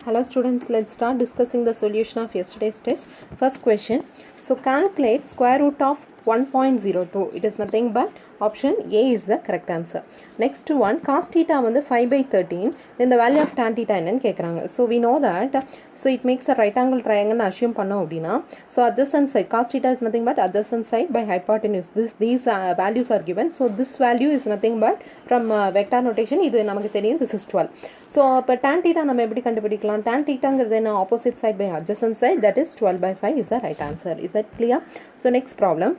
Hello students, let's start discussing the solution of yesterday's test. First question. So calculate square root of 1.02. It is nothing but option A is the correct answer. Next one, cos theta வந்து 5/13. Then the value of tan theta என்னன்னு கேட்குறாங்க. So we know that, so it makes a right angle triangle assume பண்ணோம் அப்படின்னா, so adjacent side, cos theta is nothing but adjacent side by hypotenuse. These values are given. So this value is nothing but from vector notation. இது நமக்கு தெரியும், this is 12. So இப்போ tan theta நம்ம எப்படி கண்டுபிடிக்கலாம்? Tan theta is then opposite side by adjacent side, that is 12/5 is the right answer. Is that clear? So next problem.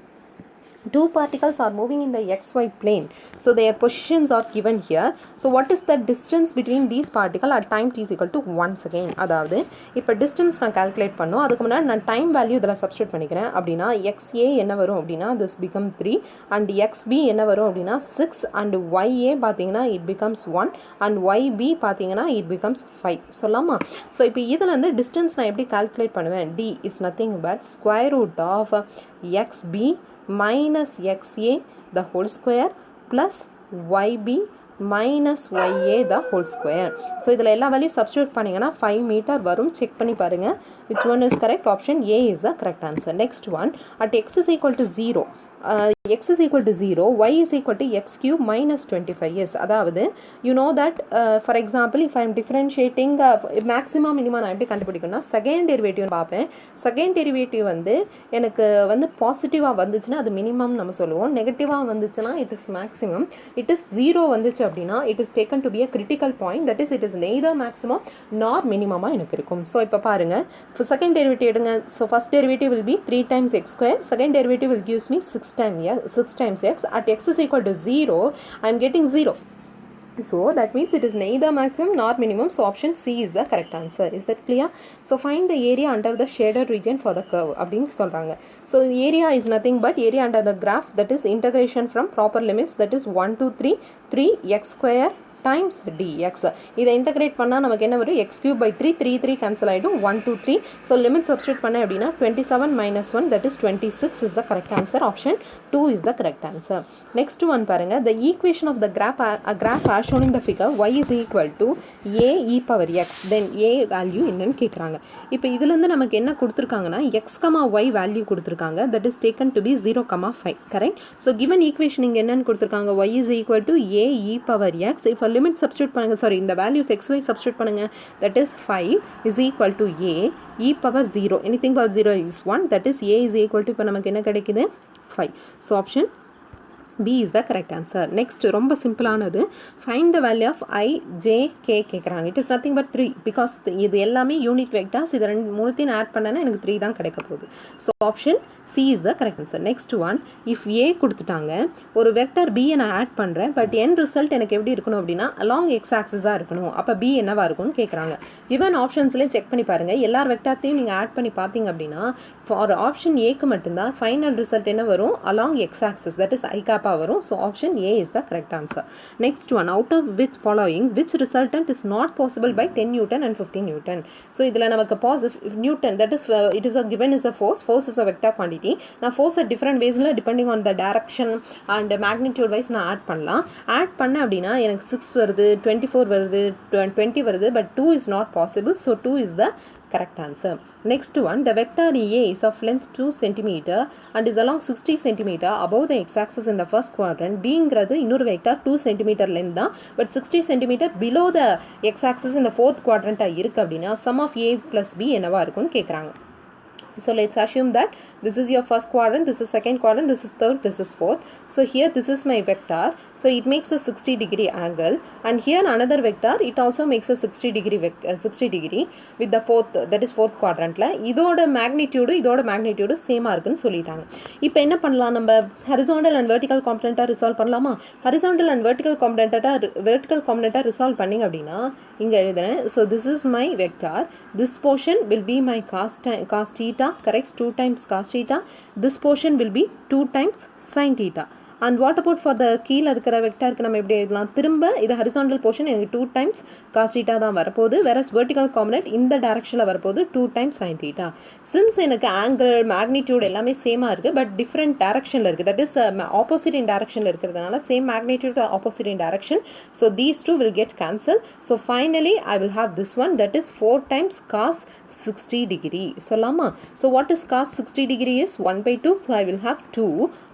Two particles are moving in the xy plane. So their positions are given here. So what is the distance between these particles at time t is equal to 1 second? அதாவது இப்போ distance நான் calculate பண்ணோம், அதுக்கு முன்னாடி நான் time value இதில் substitute பண்ணிக்கிறேன். அப்படின்னா xa என்ன வரும் அப்படின்னா this become 3 and xb என்ன வரும் அப்படின்னா 6 and ya பார்த்தீங்கன்னா it becomes 1 and yb பார்த்தீங்கன்னா it becomes 5. சொல்லாமா? ஸோ இப்போ இதில் வந்து distance நான் எப்படி calculate பண்ணுவேன்? d is nothing but square root of xb minus xa the whole square plus yb minus ya the whole square. So இதில் எல்லா வேல்யூ substitute பண்ணிங்கன்னா 5 மீட்டர் வரும். செக் பண்ணி பாருங்க which one is correct. Option A is the correct answer. Next one, at x is equal to 0. X is equal to 0, y is equal to x cube minus 25. Yes, அதாவது you know that for example if I am differentiating maximum minimum நான் எப்படி கண்டுபிடிக்கணும்னா second derivative பார்ப்பேன். Second derivative வந்து எனக்கு வந்து பாசிட்டிவாக வந்துச்சுன்னா அது மினிமம் நம்ம சொல்லுவோம், நெகட்டிவாக வந்துச்சுன்னா it is maximum. It is 0 வந்துச்சு அப்படின்னா it is taken to be a critical point, that is it is neither maximum nor மினிமமாக எனக்கு இருக்கும். ஸோ இப்போ பாருங்க, இப்போ செகண்ட் டெரிவேட்டிவ் எடுங்க. So first derivative will be 3 times x square, second derivative will gives me 6 times x. At x is equal to 0, I am getting 0. So that means it is neither maximum nor minimum. So option C is the correct answer. Is that clear? So find the area under the shaded region for the curve. அப்படின்னு சொல்றாங்க. So area is nothing but area under the graph, that is integration from proper limits, that is 1 to 3 3x square times dx. இதை integrate பண்ணா நமக்கு என்ன வரும்? x cube by 3 3 cancel ஆயிடும், 1 2 3. so limit substitute பண்ண அப்படின்னா 27 minus 1, that is 26 is the correct answer. Option 2 is the correct answer. Next one பாருங்க, the equation of the graph as shown in the figure, y is equal to a e power x, then a value என்னன்னு கேட்குறாங்க. இப்போ இதுலேருந்து நமக்கு என்ன கொடுத்துருக்காங்கன்னா x, y value கொடுத்துருக்காங்க, that is taken to be 0,5. correct? so given equation இங்கே என்னன்னு கொடுத்துருக்காங்க, y is equal to a e power x. இப்போ limit substitute பண்ணுங்க, sorry இந்த values xy substitute பண்ணுங்க, that is 5 is equal to a e power 0, anything but 0 is 1, that is a is equal to இப்போ நமக்கு என்ன கிடைக்குது 5. so option B is the correct answer. Next, ரொம்ப சிம்பிளானது, find the value of I, J, K கேட்குறாங்க. it is nothing but 3 because இது எல்லாமே unit vectors. இது மூணுத்தையும் ஆட் பண்ணனா எனக்கு 3 தான் கிடைக்க போகுது. so option C is the correct answer. Next one, if A கொடுத்துட்டாங்க, ஒரு வெக்டர் B நான் ஆட் பண்ணுறேன், பட் end result எனக்கு எப்படி இருக்கணும் அப்படின்னா along x axis-ஆக இருக்கணும். அப்போ B என்னவா இருக்கும்னு கேட்குறாங்க. given ஆப்ஷன்ஸ்லேயே செக் பண்ணி பாருங்கள், எல்லா வெக்டார்த்தையும் நீங்கள் ஆட் பண்ணி பார்த்தீங்க அப்படின்னா ஃபார் ஆப்ஷன் ஏக்கு மட்டும்தான் ஃபைனல் ரிசல்ட் என்ன வரும்? along x axis, that is I kappa வரும். so option A is the correct answer. Next one, out of which following which resultant is not possible by 10 Newton and 15 Newton. so இதில் நமக்கு Newton, that is it is a given is a force is a vector quantity. நான் force different waysல depending on the direction and magnitude wise நான் add பண்ணலாம். Add பண்ண அப்படின்னா எனக்கு 6 வருது, 24 வருது, 20 வருது, but 2 is not possible. so 2 is the correct answer. Next one, the vector A is of length 2 cm and is along 60 cm above the x-axis in the first quadrant. B ங்கிறது இன்னொரு vector 2 cm length தான், but 60 cm below the x-axis in the fourth quadrant இருக்கு அப்படின்னா sum of A plus B என்னவா இருக்கும்னு கேட்குறாங்க. so let's assume that this is your first quadrant, this is second quadrant, this is third, this is fourth. so here this is my vector, so it makes a 60 degree angle, and here another vector, it also makes a 60 degree with the fourth, that is fourth quadrantல இதோட magnitude சேமா இருக்குன்னு சொல்லிட்டாங்க. இப்போ என்ன பண்ணலாம், நம்ம horizontal and vertical component resolve பண்ணலாமா? horizontal and vertical component resolve பண்ணிங்க அப்படின்னா இங்க எழுதுறேன். so this is my vector, this portion will be my cos theta, correct? 2 times cos theta. this portion will be 2 times sin theta. and what about for the கீழே இருக்கிற வெக்டாருக்கு நம்ம எப்படி எழுதலாம் திரும்ப இது ஹரிசாண்டல் போர்ஷன் எனக்கு 2 times cos theta தான் வரப்போகுது whereas vertical component இந்த டைரக்ஷனில் வரப்போகுது 2 times sin theta since எனக்கு angle magnitude எல்லாமே சேமாக இருக்குது பட் டிஃப்ரெண்ட் டைரக்ஷனில் இருக்குது that is opposite in directionல இருக்கிறதுனால same magnitude opposite in direction so these two will get cancelled so finally I will have this one that is 4 times cos 60 degree சொல்லலாமா so what is cos 60 degree is 1 by 2 so I will have 2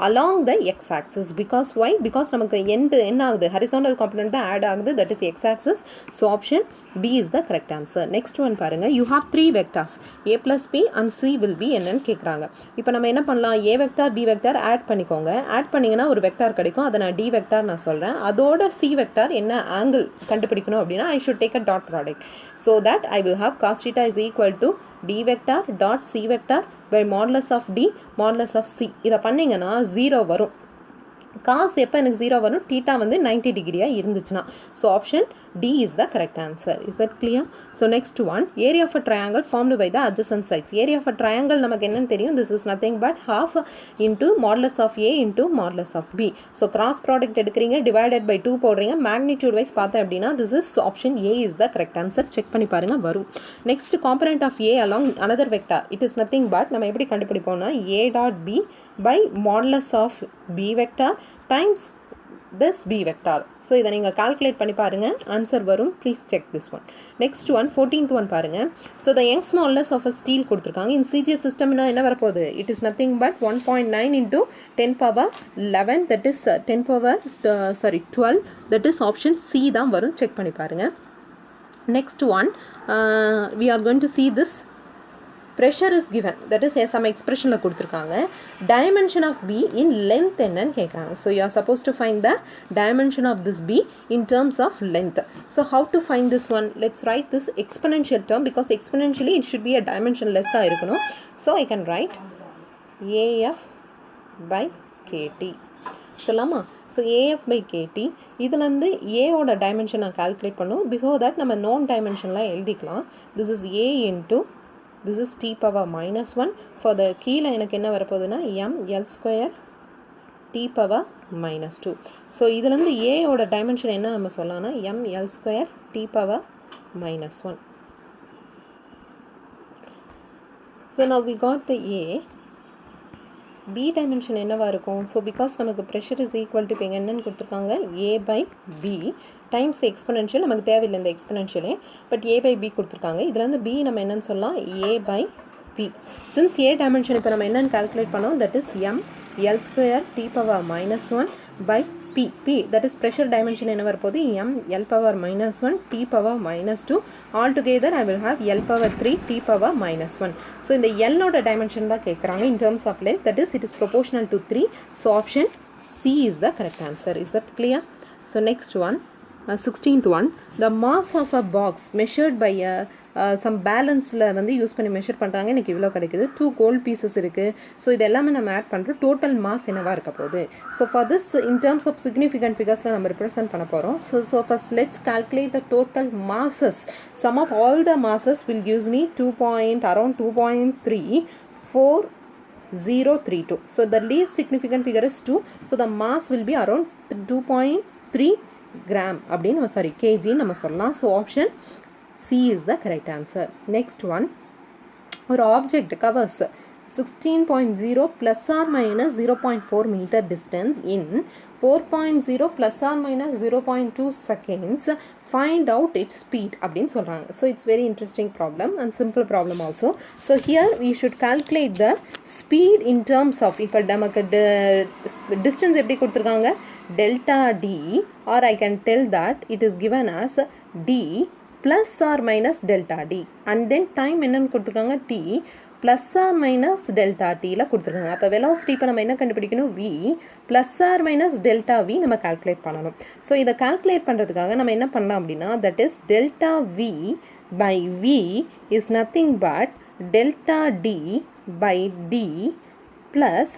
along the x-axis because why because நமக்கு end என்ன ஆகுது horizontal component தான் add ஆகுது that is x-axis so option B is the correct answer next one பாருங்க you have 3 vectors a plus b and c will be என்னன்னு கேக்குறாங்க இப்போ நம்ம என்ன பண்ணலாம் a vector b vector add பண்ணிக்கோங்க add பண்ணீங்கன்னா ஒரு vector கிடைக்கும் அதை நான் d vector நான் சொல்றேன் அதோட c vector என்ன angle கண்டுபிடிக்கணும் அப்படினா I should take a dot product so that I will have cos theta is equal to d vector dot c vector by modulus of d modulus of c இத பண்ணீங்கன்னா 0 வரும் cos எப்ப எனக்கு 0 வரும் theta வந்து 90 டிகிரியா இருந்துச்சுனா so option D is the correct answer is that clear so next one area of a triangle formed by the adjacent sides area of a triangle நமக்கு என்னன்னு தெரியும் this is nothing but half into modulus of a into modulus of b so cross product எடுக்கறீங்க divided by 2 போடுறீங்க magnitude wise பார்த்தா அப்படினா this is option A is the correct answer check பண்ணி பாருங்க வரும் next component of a along another vector it is nothing but நம்ம எப்படி கண்டுபிடிப்போம்னா a dot b by modulus of b vector times this b vector so இத நீங்க calculate பண்ணி பாருங்க answer வரும் please check this one next one 14th one பாருங்க so the Young's modulus of a steel கொடுத்திருக்காங்க in CGS system என்ன வரப்போகுது it is nothing but 1.9 into 10 power 11 that is 10 power 12 that is option C தான் வரும் check பண்ணி பாருங்க next one we are going to see this pressure is given that is some expression la kuduthirukanga dimension of b in length enna kekranga so you are supposed to find the dimension of this b in terms of length so how to find this one let's write this exponential term because exponentially it should be a dimension less ah irukanum so I can write af by kt சொல்லலாமா so af by kt இதுல இருந்து a ஓட dimension நான் calculate பண்ணும் before that நம்ம known dimension la எழுதிக்கலாம் this is a into this is t power minus 1 for the கீழே எனக்கு என்ன வரப்போகுதுன்னா m l square t power minus 2 so இதுல இருந்து a ஓட dimension என்ன நம்ம சொல்லலாம்னா m l square t power minus 1 so now we got the a b dimension என்னவா இருக்கும் so because நமக்கு pressure is equal to இப்போ என்னன்னு கொடுத்திருக்காங்க a by b times the exponential நமக்கு தேவையில்லை இந்த exponential but a by b கொடுத்திருக்காங்க இதுல இருந்து b நம்ம என்னன்னு சொல்லலாம் a by p since a dimension இப்போ நம்ம என்னன்னு calculate பண்ணோம் that is m l square t power minus 1 by p that is pressure dimension என்ன வரப்போகுது m l power minus 1 t power minus 2 all together I will have l power 3 t power minus 1 so இந்த l ஓட dimension தான் கேக்குறாங்க in terms of length that is it is proportional to 3 so option C is the correct answer is that clear so next one 16th one the mass of a box measured by a some balanceல வந்து use பண்ணி measure பண்றாங்க எனக்கு இவ்ளோ கிடைக்குது 2 gold pieces இருக்கு so இது எல்லாமே நம்ம ஆட் பண்றோம் total mass என்னவா இருக்க போகுது so for this in terms of significant figuresல நம்ம represent பண்ண போறோம் so first let's calculate the total masses sum of all the masses will gives me around 2.34 so the least significant figure is 2 so the mass will be around 2.3 gram அப்படின்னு sorry kg நம்ம சொல்லலாம் so option C is the correct answer next one ஒரு object covers 16.0 plus or minus 0.4 meter distance in 4.0 plus or minus 0.2 seconds find out its speed அப்படின்னு சொல்றாங்க so it's very interesting problem and simple problem also so here we should calculate the speed in terms of இப்போ நமக்கு distance எப்படி கொடுத்திருக்காங்க delta d or I can tell that it is given as d plus or minus delta d and then time என்னன்னு கொடுத்திருக்காங்க t plus or minus delta t ல கொடுத்திருக்காங்க அப்ப velocity இப்ப நம்ம என்ன கண்டுபிடிக்கணும் v plus or minus delta v நம்ம calculate பண்ணனும் so இத calculate பண்றதுக்காக நம்ம என்ன பண்ணலாம் அப்படினா that is delta v by v is nothing but delta d by d plus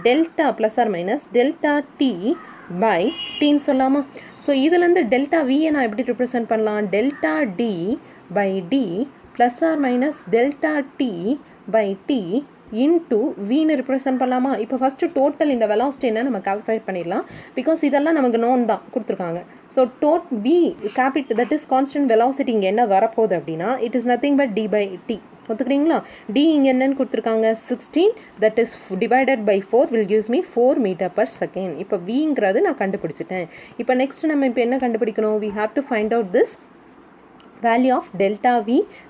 delta plus or minus delta t by t ன்னு சொல்லலாமா so இதுல இருந்து delta v நான் எப்படி represent பண்ணலாம் delta d by d plus or minus delta t by t into win represent பண்ணலாமா? இப்போ first total இந்த வெலாசிட்டி என்ன நம்ம கால்குலேட் பண்ணிடலாம். பிகாஸ் இதெல்லாம் நமக்கு நோன் தான் கொடுத்துருக்காங்க. So v capital that is constant velocity இங்கே என்ன வரப்போகுது அப்படின்னா it is nothing but d by t. ஒத்துக்கிறீங்களா? டி இங்கே என்னன்னு கொடுத்துருக்காங்க 16 that is divided by 4 will gives me 4 metre per second. இப்போ விங்கிறது நான் கண்டுபிடிச்சிட்டேன். இப்போ நெக்ஸ்ட் நம்ம இப்போ என்ன கண்டுபிடிக்கணும்? We have to find out this value of delta V,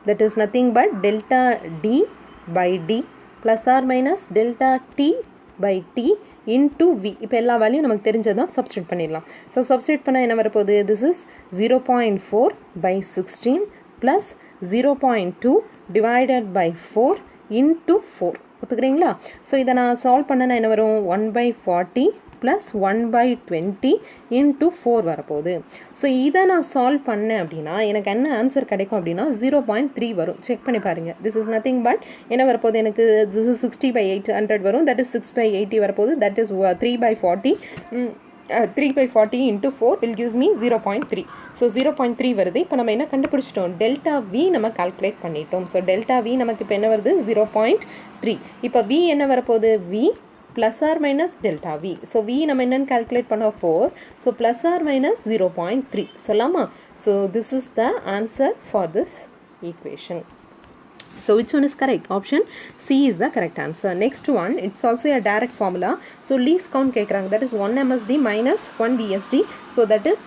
that is nothing but delta D by D plus or minus delta T by T into V. இப்போ எல்லா வேல்யூ நமக்கு தெரிஞ்சதான் சப்ஸ்டியூட் பண்ணிடலாம். ஸோ சப்ஸ்டியூட் பண்ணால் என்ன வரப்போகுது? this is 0.4 by 16 plus 0.2 divided by 4 into 4. ஒத்துக்கிறீங்களா? So இதை நான் சால்வ் பண்ணனா என்ன வரும்? 1/40 plus 1/20 into 4 வரப்போகுது. ஸோ இதை நான் சால்வ் பண்ணேன் அப்படின்னா எனக்கு என்ன ஆன்சர் கிடைக்கும் அப்படின்னா 0.3 வரும். செக் பண்ணி பாருங்கள். திஸ் இஸ் நத்திங் பட் என்ன வரப்போகுது? எனக்கு this is 60/800 வரும். தட் இஸ் 6/80 வரப்போகுது. That is 3/40 3/40 into 4 will gives me 0.3. So 0.3 வருது. இப்போ நம்ம என்ன கண்டுபிடிச்சிட்டோம்? டெல்டா வி நம்ம கால்குலேட் பண்ணிட்டோம். ஸோ டெல்டா வி நமக்கு இப்போ என்ன வருது? 0.3. இப்போ வி என்ன வரப்போகுது? V plus or minus delta V. So V நம்ம என்னன்னு calculate பண்ண 4. So plus or minus 0.3. சொல்லலாமா? So this is the answer for this equation. So which one is correct? Option C is the correct answer. Next one, it's also a direct formula. So least count கேக்குறாங்க. That is 1 MSD minus 1 VSD. So that is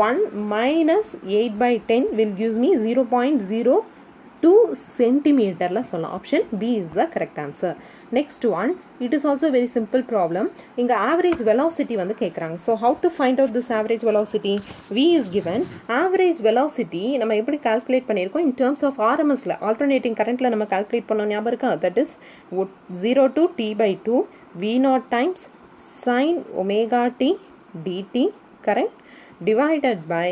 1 minus 8/10 will gives me 0.02 centimeter. Option B is the correct answer. Next one, it is also a very simple problem. Inga average velocity வந்து கேக்குறாங்க. So how to find out this average velocity? V is given. Average velocity நம்ம எப்படி calculate பண்ணிருக்கோம்? In terms of RMS ல alternating current ல நம்ம calculate பண்ணோம் ஞாபகம் இருக்கா? That is 0 to t by 2 V0 times sin omega t dt, correct? Divided by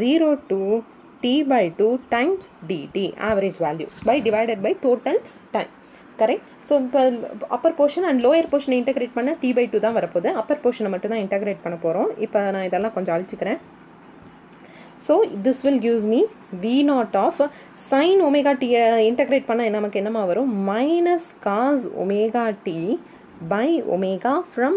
0 to t by 2 times dt, average value, by divided by total time. Correct? So இப்போ upper portion and lower portion integrate பண்ண t by 2 தான் வரப்போகுது. upper portion மட்டும் தான் integrate பண்ண போகிறோம். இப்போ நான் இதெல்லாம் கொஞ்சம் அழிச்சிக்கிறேன். So this will gives me V0 of sin omega t integrate பண்ண நமக்கு என்னமா வரும்? minus cos omega t by omega from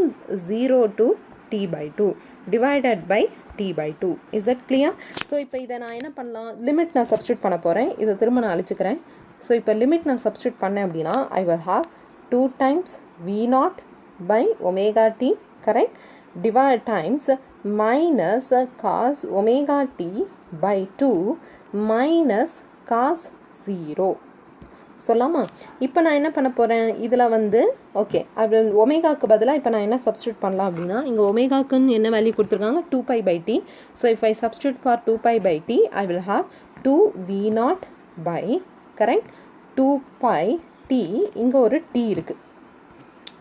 0 to t by 2 divided by t by 2. Is that clear? So இப்போ இதை நான் என்ன பண்ணலாம்? லிமிட் நான் சப்ஸ்டியூட் பண்ண போகிறேன். இதை திரும்ப நான் அழிச்சிக்கிறேன். ஸோ இப்போ லிமிட் நான் சப்ஸ்டியூட் பண்ணேன் அப்படின்னா ஐ will have 2 times V0 by omega t, correct? Divide times minus cos omega t by 2 minus cos 0. சொல்லாமா? இப்போ நான் என்ன பண்ண போகிறேன்? இதில் வந்து ஓகே அது ஒமேகாவுக்கு பதிலாக இப்போ நான் என்ன சப்ஸ்டியூட் பண்ணலாம் அப்படின்னா இங்கே ஒமேகாக்குன்னு என்ன வேல்யூ கொடுத்துருக்காங்க? 2π/t. So if I substitute for 2π/t I will have 2V0 by, correct, 2π t. இங்கே ஒரு t இருக்குது.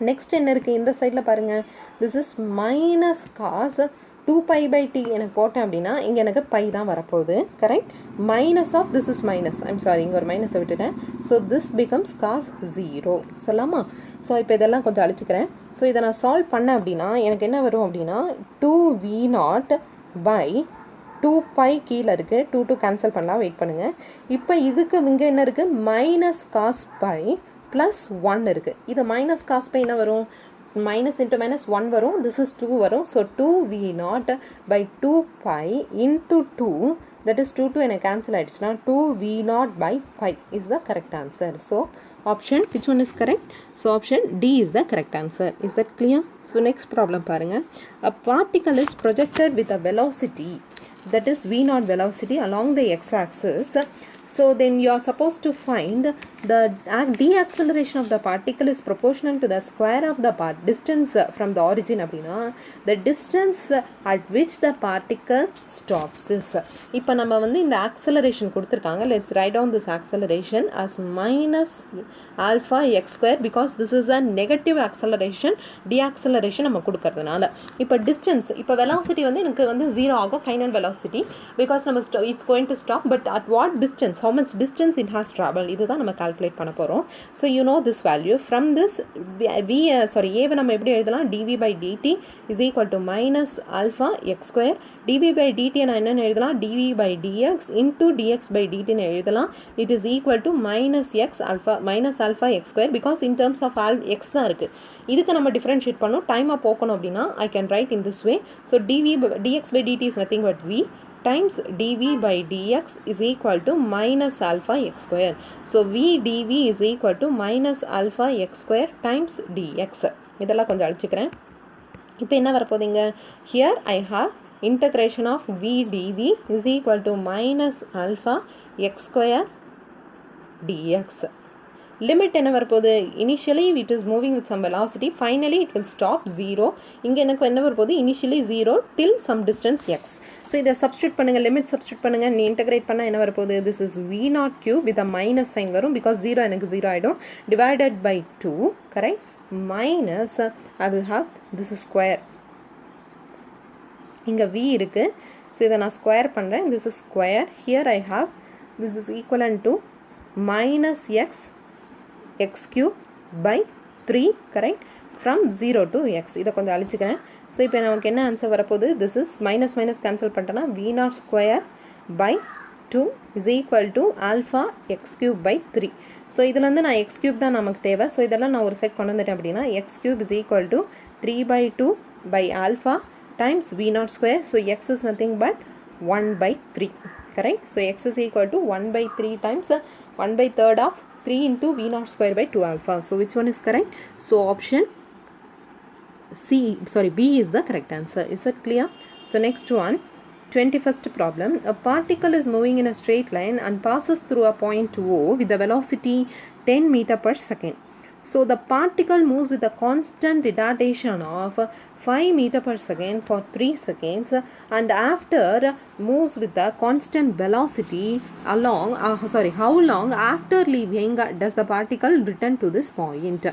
நெக்ஸ்ட் என்ன இருக்குது? இந்த சைடில் பாருங்கள். This is minus cos 2π/t எனக்கு போட்டேன் அப்படின்னா இங்கே எனக்கு பை தான் வரப்போகுது. Correct? Minus of this is minus, I'm sorry இங்கே ஒரு மைனஸை விட்டுட்டேன். So this becomes cos 0. சொல்லாமா? ஸோ இப்போ இதெல்லாம் கொஞ்சம் அழிச்சிக்கிறேன். ஸோ இதை நான் சால்வ் பண்ணேன் அப்படின்னா எனக்கு என்ன வரும் அப்படின்னா 2V0 by 2π கீழே இருக்குது. 2 கேன்சல் பண்ணலாம். வெயிட் பண்ணுங்கள். இப்போ இதுக்கு இங்கே என்ன இருக்குது? மைனஸ் காஸ் பை ப்ளஸ் 1 இருக்குது. இது மைனஸ் காஸ் பை என்ன வரும்? மைனஸ் இன்ட்டு மைனஸ் 1 வரும். திஸ் இஸ் 2 வரும். So 2V0 by 2π into 2, that is 2 எனக்கு கேன்சல் ஆகிடுச்சுன்னா 2V0 by pi is the correct answer. So option, which one is correct? So option D is the correct answer. Is that clear? So next problem பாருங்க. A particle is projected with a velocity, that is V0 velocity, along the x-axis. So then you are supposed to find the deceleration of the particle is proportional to the square of the distance from the origin அப்படின்னா the distance at which the particle stops is. இப்போ நம்ம வந்து இந்த acceleration கொடுத்துருக்காங்க. Let's write down this acceleration as minus alpha x square because this is a negative acceleration. Deceleration நம்ம கொடுக்கறதுனால இப்போ distance, இப்போ velocity வந்து எனக்கு வந்து 0 ஆகும் final velocity because நம்ம it's going to stop, but at what distance? distance, how much distance it has traveled, இதுதான் நம்ம calculate பண்ண போறோம். So you know this value. From this a நம்ம எப்படி எழுதலாம், dv by dt is equal to minus alpha x square. dv by dt நான் என்னன்னு எழுதலாம், dv by dx into dx by dt ன்னு எழுதலாம். It is equal to minus alpha x square because in terms of x தான் இருக்கு. இதுக்கு நம்ம differentiate பண்ணோம், டைமை போக்கணும் அப்படின்னா I can write in this way. So dx by dt is nothing but v times dv by dx is equal to minus alpha x square. So v dv is equal to minus alpha x square times dx. இதெல்லாம் கொஞ்சம் அழிச்சுக்கிறேன். இப்போ என்ன வரப்போகுதுங்க, here I have integration of v dv is equal to minus alpha x square dx. Limit என்ன வரப்போகுது, initially it is moving with some velocity, finally it will stop 0. இங்கே எனக்கு என்ன வரப்போகுது, initially 0 till some distance x. So இதை substitute பண்ணுங்கள், limit substitute பண்ணுங்கள், நீ இன்டகிரேட் பண்ணால் என்ன வரப்போகுது, this is v0 cube with a minus sign வரும், பிகாஸ் 0 எனக்கு 0 ஆகிடும், divided by 2, correct, minus I will have this is square, இங்கே v இருக்குது, ஸோ இதை நான் ஸ்கொயர் பண்ணுறேன், this is square, here I have this is equivalent to minus x cube by 3, correct, from 0 to x. இதை கொஞ்சம் அழிச்சுக்கிறேன். So இப்போ நமக்கு என்ன ஆன்சர் வரப்போகுது, this is minus cancel பண்ணிட்டேன்னா v0 square by 2 is equal to alpha x cube by 3. So இதுலேருந்து நான் x cube தான் நமக்கு தேவை. ஸோ இதெல்லாம் நான் ஒரு செட் கொண்டு வந்துட்டேன் அப்படின்னா x cube is equal to 3 by 2 by alpha times v0 square. So x is nothing but 1 by 3, correct. So x is equal to 1 by 3 times 1 by third of 3 into v0 square by 2 alpha. So which one is correct? So option B is the correct answer. Is it clear? So next one, 21st problem. A particle is moving in a straight line and passes through a point O with the velocity 10 meter per second. So the particle moves with a constant retardation of 5 meter per second for 3 seconds and after moves with the constant velocity along how long after leaving does the particle return to this point?